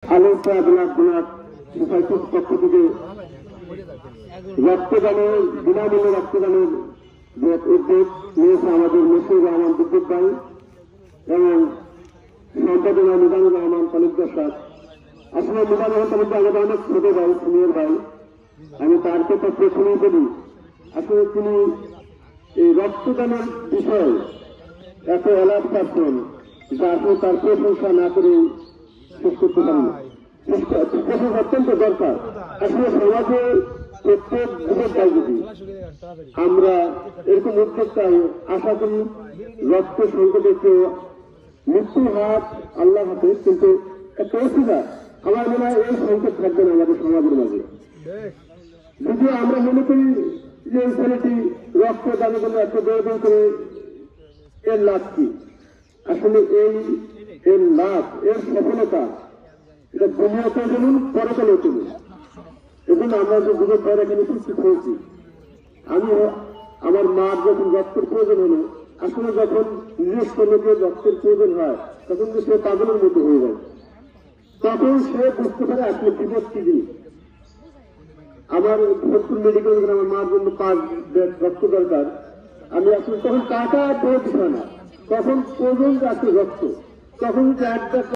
আলোচনা ব্লক সোসাইটির পক্ষ থেকে রক্তদানের বিনামূল্যে রক্তদানের উদ্যোগ নিয়েছে আমাদের মুশফিকুর রহমান বিদ্যুৎ ভাই এবং সম্পাদনা মিজানুর রহমান তালুকদার সাহেব। আসলে মিজানুর রহমান তালুকদার আমাদের অনেক ছোট ভাই, সিনিয়র ভাই। আমি তার কথা প্রথমেই বলি, আসলে তিনি এই রক্তদানের বিষয়ে এত অ্যালার্ট পাচ্ছেন যা আসলে তার প্রশংসা না করে শেষ করতে পারেন। প্রশংসা অত্যন্ত দরকার। আসলে সমাজে প্রত্যেক যুবক ভাই যদি আমরা এরকম উদ্যোগটাই আশা করি, রক্ত সংকটে কেউ মৃত্যু হাত আল্লাহ হাতে, কিন্তু একটা অসুবিধা আমার মনে হয় এই সংকট থাকবে না আমাদের সমাজের মাঝে। যদিও আমরা মনে করি যে এই ছেলেটি রক্ত দানের জন্য এত দৌড় করে এর লাভ কি, আসলে এর লাভ, এর সফলতা এটা দুনিয়াতেও যেমন পরকালেও তেমন। এজন্য আমরা যে যুবক ভাইরা এখানে উপস্থিত হয়েছি, আমি আমার মার যখন রক্তের প্রয়োজন হলো, আসলে যখন নিজস্ব লোকের রক্তের প্রয়োজন হয় তখন তো সে পাগলের মতো হয়ে যায়। তখন সে বুঝতে পারে আসলে বিপদ কি জিনিস। আমার ভরপুর মেডিকেল, আমার মার জন্য 5 ব্যাগ রক্ত দরকার। আমি আসলে তখন টাকা বড় বিষয় না, তখন প্রয়োজন আছে রক্ত। তখন যে 1